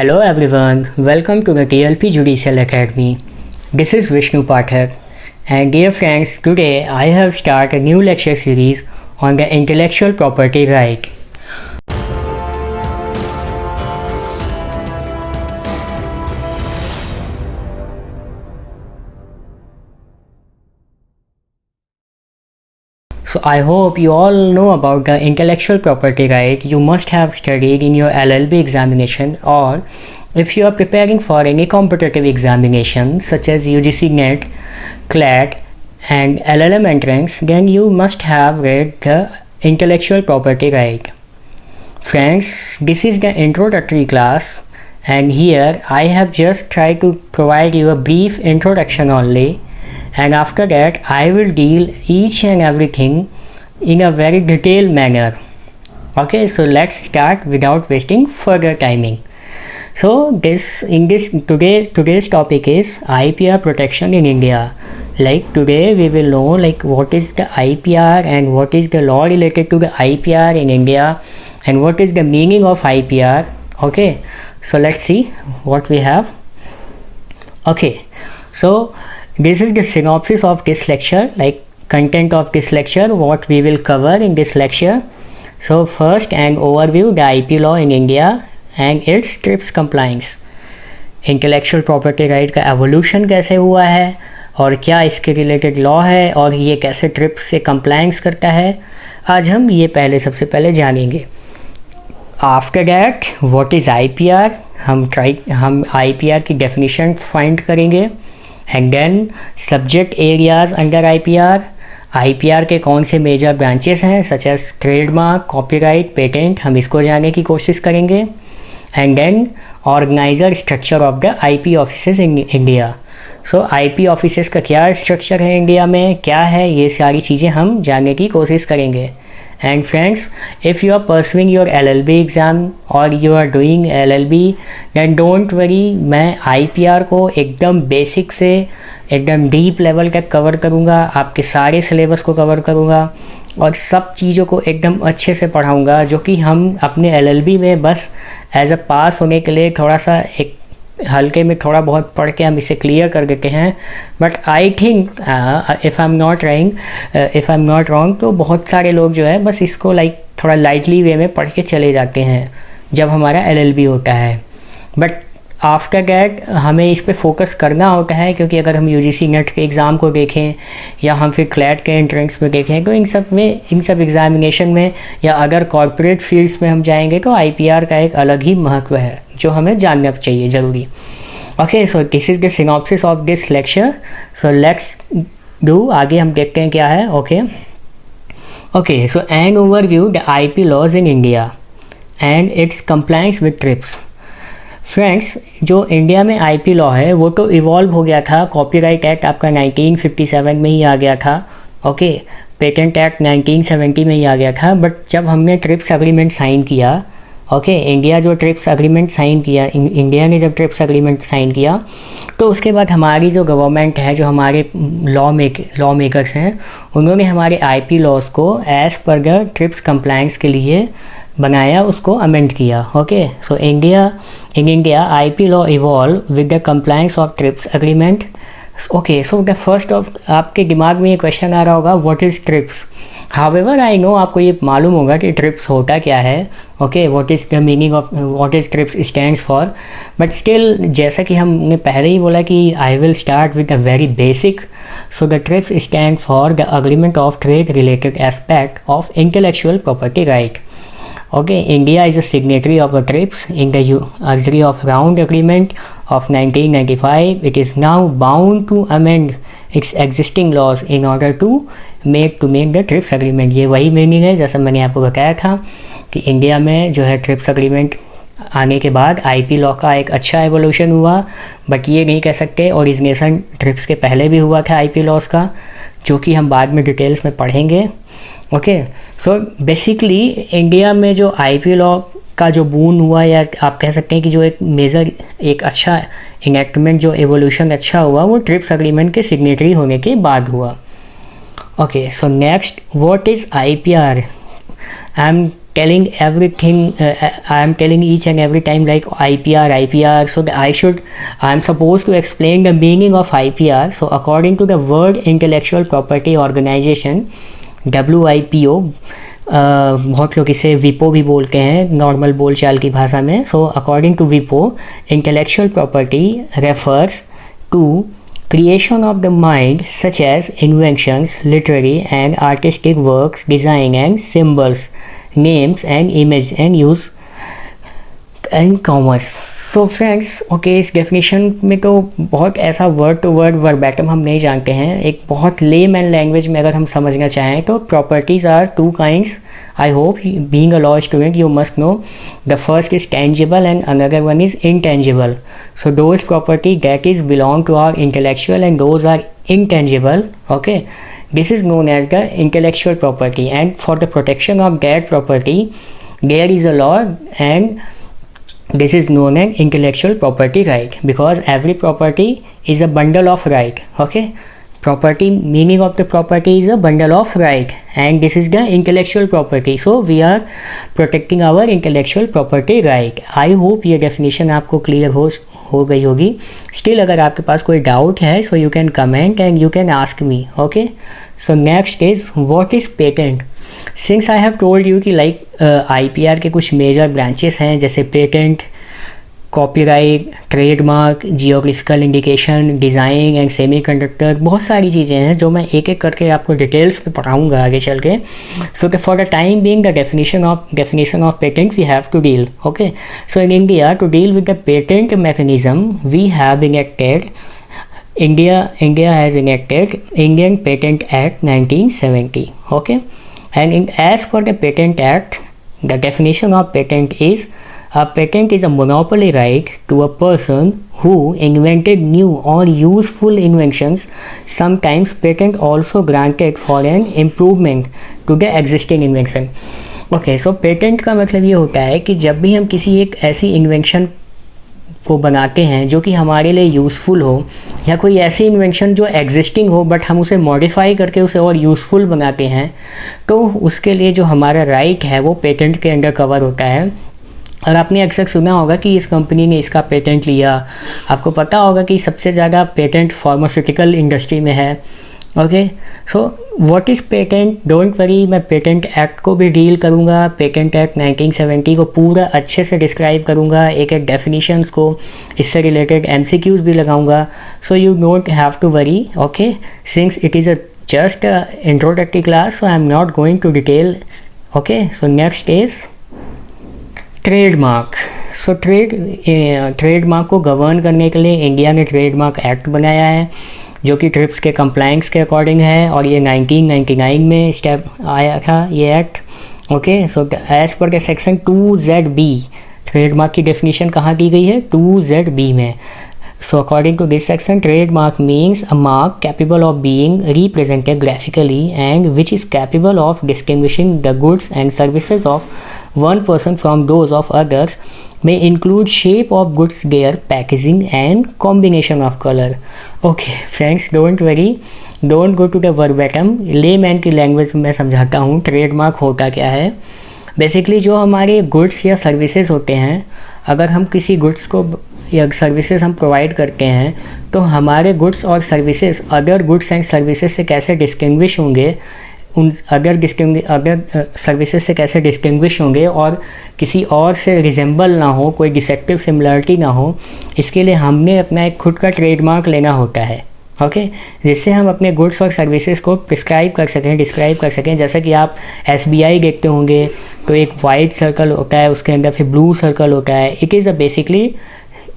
Hello everyone, welcome to the TLP Judicial Academy. This is Vishnu Pathak, and dear friends, today I have started a new lecture series on the intellectual property right. So I hope you all know about the intellectual property right. You must have studied in your LLB examination, or if you are preparing for any competitive examination such as UGC NET, CLAT and LLM entrance, then you must have read the intellectual property right. Friends, this is the introductory class, and here I have just tried to provide you a brief introduction only, and after that I will deal each and everything in a very detailed manner. Okay, so let's start without wasting further timing. So today's topic is IPR protection in India. Like today we will know like what is the IPR and what is the law related to the IPR in India and what is the meaning of IPR. Okay, so let's see what we have. Okay, so this is the synopsis of this lecture, like content of this lecture, what we will cover in this lecture. So first, an overview, the IP law in India and its TRIPS compliance. Intellectual property right का evolution कैसे हुआ है और क्या इसके related law है और ये कैसे ट्रिप्स से कंप्लायंस करता है, आज हम ये सबसे पहले जानेंगे. After that what is IPR, हम IPR की डेफिनेशन फाइंड करेंगे. And then subject areas under IPR के कौन से मेजर ब्रांचेस हैं such as trademark, copyright, patent, हम इसको जानने की कोशिश करेंगे. And then organiser structure of the IP offices in India. So IP offices का क्या स्ट्रक्चर है इंडिया में, क्या है, ये सारी चीज़ें हम जानने की कोशिश करेंगे. And friends, if you are pursuing your LLB exam or you are doing LLB, then don't worry, मैं IPR को एकदम बेसिक से एकदम डीप लेवल तक कवर करूँगा, आपके सारे सिलेबस को कवर करूँगा और सब चीज़ों को एकदम अच्छे से पढ़ाऊँगा, जो कि हम अपने LLB में बस एज अ पास होने के लिए थोड़ा सा एक हल्के में थोड़ा बहुत पढ़ के हम इसे क्लियर कर देते हैं. But I think if I am not wrong तो बहुत सारे लोग जो है बस इसको लाइक थोड़ा लाइटली वे में पढ़ के चले जाते हैं जब हमारा LLB होता है. बट आफ्टर दैट हमें इस पे फोकस करना होता है, क्योंकि अगर हम UGC नेट के एग्ज़ाम को देखें या हम फिर क्लैट के एंट्रेंस में देखें तो इन सब एग्ज़ामिनेशन में या अगर कॉर्पोरेट फील्ड्स में हम जाएंगे तो IPR का एक अलग ही महत्व है जो हमें जानना चाहिए ज़रूरी. Okay, so this is the synopsis of this lecture. So let's do, आगे हम देखते हैं क्या है. Okay, so an overview the IP laws in India and its compliance with TRIPS. Friends, जो इंडिया में IP लॉ है वो तो इवॉल्व हो गया था. कॉपीराइट एक्ट आपका 1957 में ही आ गया था. ओके, पेटेंट एक्ट 1970 में ही आ गया था. बट जब हमने ट्रिप्स एग्रीमेंट साइन किया, इंडिया ने जब ट्रिप्स एग्रीमेंट साइन किया तो उसके बाद हमारी जो गवर्नमेंट है, जो हमारे लॉ मेकर्स हैं, उन्होंने हमारे IP लॉज को as per the trips compliance के लिए बनाया, उसको अमेंड किया. Okay, so in India IP law evolve with the compliance of trips agreement. Okay, so the first of आपके दिमाग में ये क्वेश्चन आ रहा होगा, what is trips. However I know आपको ये मालूम होगा कि ट्रिप्स होता क्या है. Okay, what is the meaning of what is trips stands for. But still, जैसा कि हमने पहले ही बोला कि I will start with the very basic. So the trips stand for the agreement of trade related aspect of intellectual property right. Okay, India is a signatory of the TRIPS in the Azri of Round Agreement of 1995. It is now bound to amend its existing laws in order to make the TRIPS agreement. ये वही meaning है जैसा मैंने आपको बताया था कि India में जो है ट्रिप्स एग्रीमेंट आने के बाद IP लॉ का एक अच्छा एवोल्यूशन हुआ. बट ये नहीं कह सकते ओरिजिनेशन ट्रिप्स के पहले भी हुआ था IP लॉज का, जो कि हम बाद में डिटेल्स में पढ़ेंगे. ओके, सो बेसिकली इंडिया में जो IP लॉ का जो बून हुआ, या आप कह सकते हैं कि जो एक अच्छा इनेक्टमेंट, जो एवोल्यूशन अच्छा हुआ, वो ट्रिप्स एग्रीमेंट के सिग्नेटरी होने के बाद हुआ. Okay, so next, what is IPR. I am telling everything, I am telling each and every time like IPR, so I am supposed to explain the meaning of IPR. So according to the World Intellectual Property Organization, WIPO, बहुत लोग इसे विपो भी बोलते हैं normal बोलचाल की भाषा में. सो अकॉर्डिंग टू विपो, intellectual property refers to creation of the mind such as inventions, literary and artistic works, design and symbols, names and image and use and commerce. So friends, okay, इस definition में तो बहुत ऐसा word to word वर्बैटम हम नहीं जानते हैं. एक बहुत लेमैन लैंग्वेज में अगर हम समझना चाहें तो properties are two kinds. I hope being a law student you must know. The first is tangible and another one is intangible. So those property that is belong to our intellectual and those are intangible. Okay, this is known as the intellectual property, and for the protection of that property there is a law, and this is known as intellectual property right, because every property is a bundle of right. Okay, property, meaning of the property is a bundle of right, and this is the intellectual property. So we are protecting our intellectual property right. I hope ये definition आपको clear हो गई होगी. Still अगर आपके पास कोई doubt है so you can comment and you can ask me. Okay, so next is what is patent. Since I have told you कि लाइक IPR के कुछ मेजर ब्रांचेस हैं जैसे patent, copyright, trademark, geographical indication, design and semiconductor, बहुत सारी चीज़ें हैं जो मैं एक एक करके आपको डिटेल्स में पढ़ाऊँगा आगे चल के. So for the time being the definition of patent we have to deal. Okay, so in India to deal with the patent mechanism we have enacted India has enacted Indian Patent Act 1970. Okay, and as for the Patent Act, the definition of patent is a patent is a monopoly right to a person who invented new or useful inventions. Sometimes patent also granted for an improvement to the existing invention. Okay, so patent का मतलब ये होता है कि जब भी हम किसी एक ऐसी इन्वेंशन को बनाते हैं जो कि हमारे लिए यूज़फुल हो, या कोई ऐसी इन्वेंशन जो एग्जिस्टिंग हो बट हम उसे मॉडिफाई करके उसे और यूज़फुल बनाते हैं, तो उसके लिए जो हमारा राइट है वो पेटेंट के अंडर कवर होता है. और आपने अक्सर सुना होगा कि इस कंपनी ने इसका पेटेंट लिया. आपको पता होगा कि सबसे ज़्यादा पेटेंट फार्मास्यूटिकल इंडस्ट्री में है. Okay, so what is patent, don't worry, मैं पेटेंट एक्ट को भी डील करूँगा. पेटेंट एक्ट 1970 को पूरा अच्छे से डिस्क्राइब करूँगा, एक एक डेफिनेशंस को, इससे रिलेटेड MCQs भी लगाऊँगा. So you don't have to worry. Okay, since it is just introductory class, so I am not going to detail. Okay, so next is trademark. So trademark को govern करने के लिए India ने trademark act बनाया है जो कि trips के कंप्लायंस के अकॉर्डिंग है, और ये 1999 में स्टेप आया था ये act. Okay, so as per the section 2ZB trademark की डेफिनेशन कहाँ दी गई है, 2ZB में. So according to this section, trademark means a mark capable of being represented graphically and which is capable of distinguishing the goods and services of one person from those of others, may include shape of goods, their packaging and combination of color. Okay friends, don't worry, don't go to the verbatim, layman की language में समझाता हूँ trademark होता क्या है. Basically जो हमारे goods या सर्विसेज होते हैं, अगर हम किसी गुड्स को या सर्विसेज हम प्रोवाइड करते हैं तो हमारे गुड्स और services other goods and services से कैसे डिस्टिंग्विश होंगे, उन अदर सर्विसेज से कैसे डिस्टिंग्विश होंगे और किसी और से रिजेंबल ना हो, कोई डिसेक्टिव सिमिलरिटी ना हो, इसके लिए हमने अपना एक खुद का ट्रेडमार्क लेना होता है. ओके, जिससे हम अपने गुड्स और सर्विसेज को डिस्क्राइब कर सकें. जैसा कि आप SBI देखते होंगे तो एक वाइट सर्कल होता है, उसके अंदर फिर ब्लू सर्कल होता है. It is a basically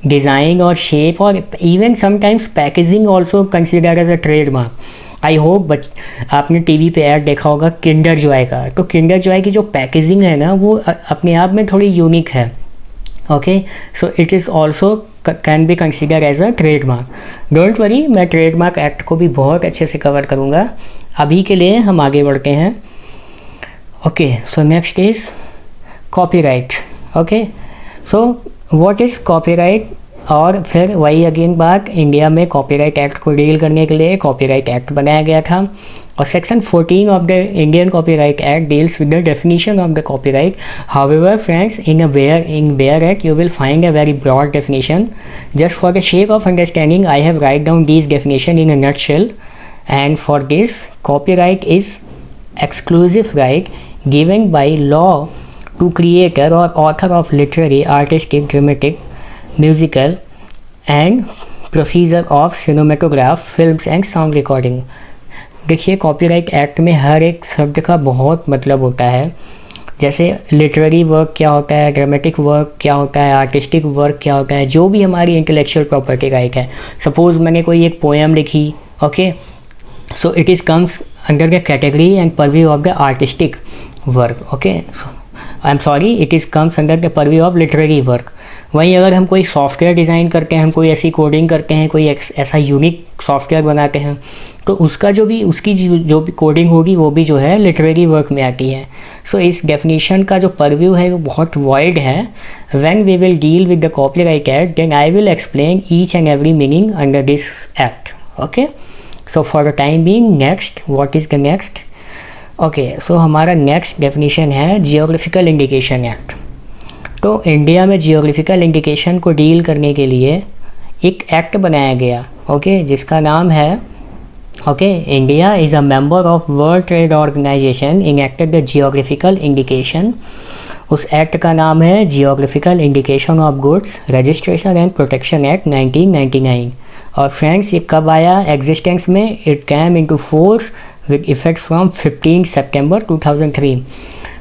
design और शेप और even sometimes packaging also consider as a trademark. I hope but आपने टीवी पे ऐड देखा होगा किंडर जॉय का, तो किंडर जॉय की जो पैकेजिंग है ना वो अपने आप में थोड़ी यूनिक है. Okay, so it is also can be consider as a trademark. Don't worry, मैं ट्रेडमार्क एक्ट को भी बहुत अच्छे से कवर करूँगा. अभी के लिए हम आगे बढ़ते हैं. Okay, so next is copyright. Okay, so what is copyright, और फिर वही अगेन बात, इंडिया में कॉपीराइट एक्ट को डील करने के लिए कॉपीराइट एक्ट बनाया गया था. or section 14 of the Indian Copyright Act deals with the definition of the copyright. However, friends, in Bare Act you will find a very broad definition. Just for the sake of understanding, I have write down these definition in a nutshell. And for this, copyright is exclusive right given by law to creator or author of literary, artistic, dramatic, musical and procedure of cinematograph, films and sound recording. देखिए, copyright act में हर एक शब्द का बहुत मतलब होता है. जैसे लिटरेरी वर्क क्या होता है, ड्रामेटिक वर्क क्या होता है, आर्टिस्टिक वर्क क्या होता है, जो भी हमारी इंटेलेक्चुअल प्रॉपर्टी राइट है. सपोज मैंने कोई एक पोएम लिखी, okay, so it is comes under the category and purview of the artistic work. Okay, I am sorry, it is comes under the purview of literary work. वहीं अगर हम कोई software design करते हैं, हम कोई ऐसी कोडिंग करते हैं, कोई ऐसा यूनिक सॉफ्टवेयर बनाते हैं, तो उसका उसकी जो भी कोडिंग होगी वो भी जो है लिटरेरी वर्क में आती है. सो इस डेफिनेशन का जो परव्यू है वो बहुत वाइड है. When we will deal with the copyright act, then I will explain each and every meaning under this act. Okay, so for the time being, next, what is the next? Okay, so हमारा next definition है geographical indication act. तो India में geographical indication को deal करने के लिए एक act बनाया गया, ओके, जिसका नाम है, okay, India is a member of World Trade Organization enacted the geographical indication. उस एक्ट का नाम है geographical indication of goods registration and protection act 1999. और फ्रेंड्स, ये कब आया एग्जिस्टेंस में? It came into force with effects from 15 सितंबर 2003.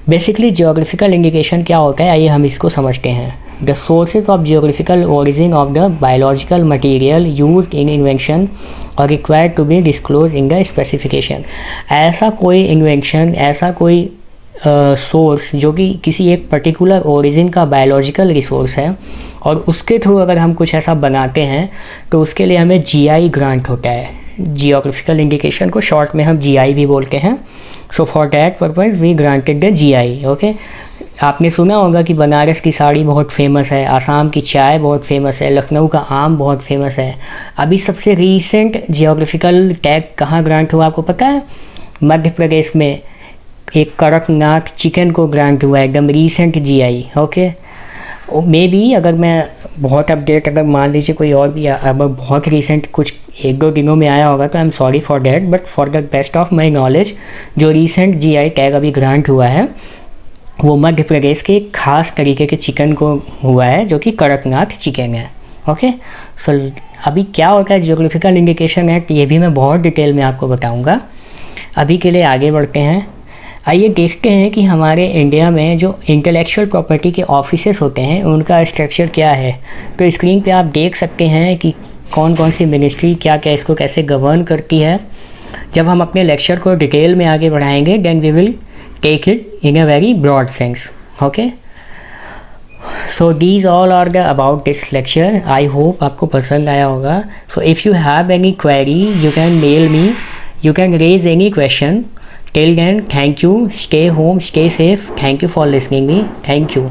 बेसिकली जियोग्राफिकल इंडिकेशन क्या होता है, आइए हम इसको समझते हैं. The sources of geographical origin of the biological material used in invention और required to be disclose in the specification. ऐसा कोई इन्वेंशन, ऐसा कोई सोर्स जो कि किसी एक पर्टिकुलर ओरिजिन का बायोलॉजिकल रिसोर्स है और उसके थ्रू अगर हम कुछ ऐसा बनाते हैं तो उसके लिए हमें जीआई ग्रांट होता है. जियोग्राफिकल इंडिकेशन को शॉर्ट में हम जीआई भी बोलते हैं. So for that purpose we granted the GI. Okay, आपने सुना होगा कि बनारस की साड़ी बहुत फेमस है, आसाम की चाय बहुत फेमस है, लखनऊ का आम बहुत फेमस है. अभी सबसे रीसेंट जियोग्राफिकल टैग कहाँ ग्रांट हुआ आपको पता है? मध्य प्रदेश में एक कड़कनाथ चिकन को ग्रांट हुआ है, एकदम recent GI. Okay, may be अगर मैं बहुत अपडेट, अगर मान लीजिए कोई और भी अब बहुत रीसेंट कुछ 1-2 दिनों में आया होगा तो I am sorry for that, but for the best of my knowledge जो रीसेंट जीआई टैग अभी ग्रांट हुआ है वो मध्य प्रदेश के एक खास तरीके के चिकन को हुआ है जो कि कड़कनाथ चिकन है. ओके, सो अभी क्या होता है जियोग्राफिकल इंडिकेशन एक्ट, ये भी मैं बहुत डिटेल में आपको बताऊँगा. अभी के लिए आगे बढ़ते हैं. आइए देखते हैं कि हमारे इंडिया में जो इंटेलेक्चुअल प्रॉपर्टी के ऑफिसेस होते हैं उनका स्ट्रक्चर क्या है. तो स्क्रीन पे आप देख सकते हैं कि कौन कौन सी मिनिस्ट्री क्या क्या इसको कैसे गवर्न करती है. जब हम अपने लेक्चर को डिटेल में आगे बढ़ाएंगे then we will take it in a very broad sense. Okay, so these all are the about this lecture. I hope आपको पसंद आया होगा. So if you have any query you can mail me, you can raise any question. Till then, thank you. Stay home, stay safe. Thank you for listening me. Thank you.